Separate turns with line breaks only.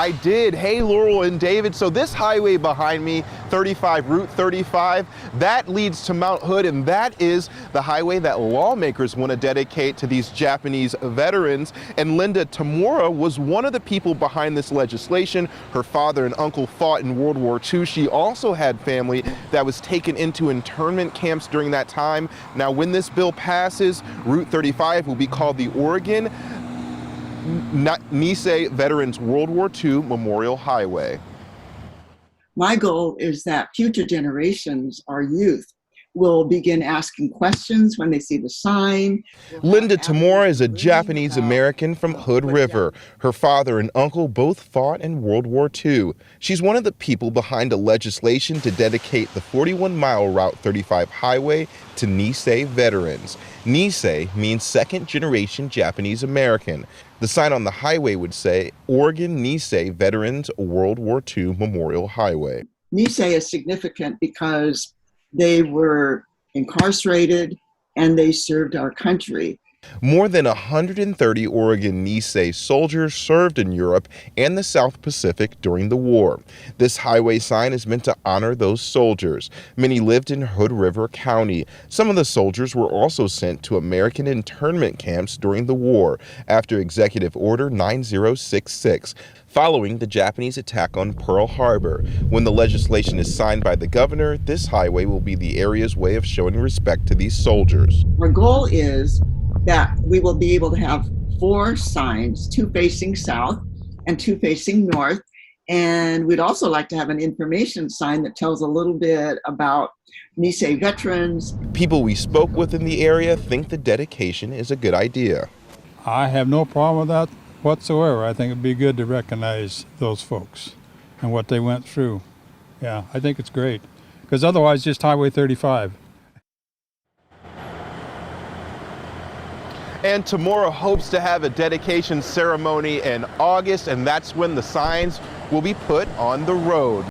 I did. Hey, Laurel and David. So this highway behind me, Route 35, that leads to Mount Hood, and that is the highway that lawmakers want to dedicate to these Japanese veterans. And Linda Tamura was one of the people behind this legislation. Her father and uncle fought in World War II. She also had family that was taken into internment camps during that time. Now, when this bill passes, Route 35 will be called the Oregon Nisei Veterans World War II Memorial Highway.
My goal is that future generations, our youth, will begin asking questions when they see the sign.
Linda Tamura is a Japanese American from Hood River. Her father and uncle both fought in World War II. She's one of the people behind a legislation to dedicate the 41-mile Route 35 highway to Nisei veterans. Nisei means second-generation Japanese American. The sign on the highway would say, Oregon Nisei Veterans World War II Memorial Highway.
Nisei is significant because they were incarcerated and they served our country.
More than 130 Oregon Nisei soldiers served in Europe and the South Pacific during the war. This highway sign is meant to honor those soldiers. Many lived in Hood River County. Some of the soldiers were also sent to American internment camps during the war after Executive Order 9066. Following the Japanese attack on Pearl Harbor. When the legislation is signed by the governor, this highway will be the area's way of showing respect to these soldiers.
Our goal is that we will be able to have 4 signs, 2 facing south and 2 facing north. And we'd also like to have an information sign that tells a little bit about Nisei veterans.
People we spoke with in the area think the dedication is a good idea.
I have no problem with that whatsoever. I think it'd be good to recognize those folks and what they went through. Yeah, I think it's great. Because otherwise, just Highway 35.
And Tamura hopes to have a dedication ceremony in August, and that's when the signs will be put on the road.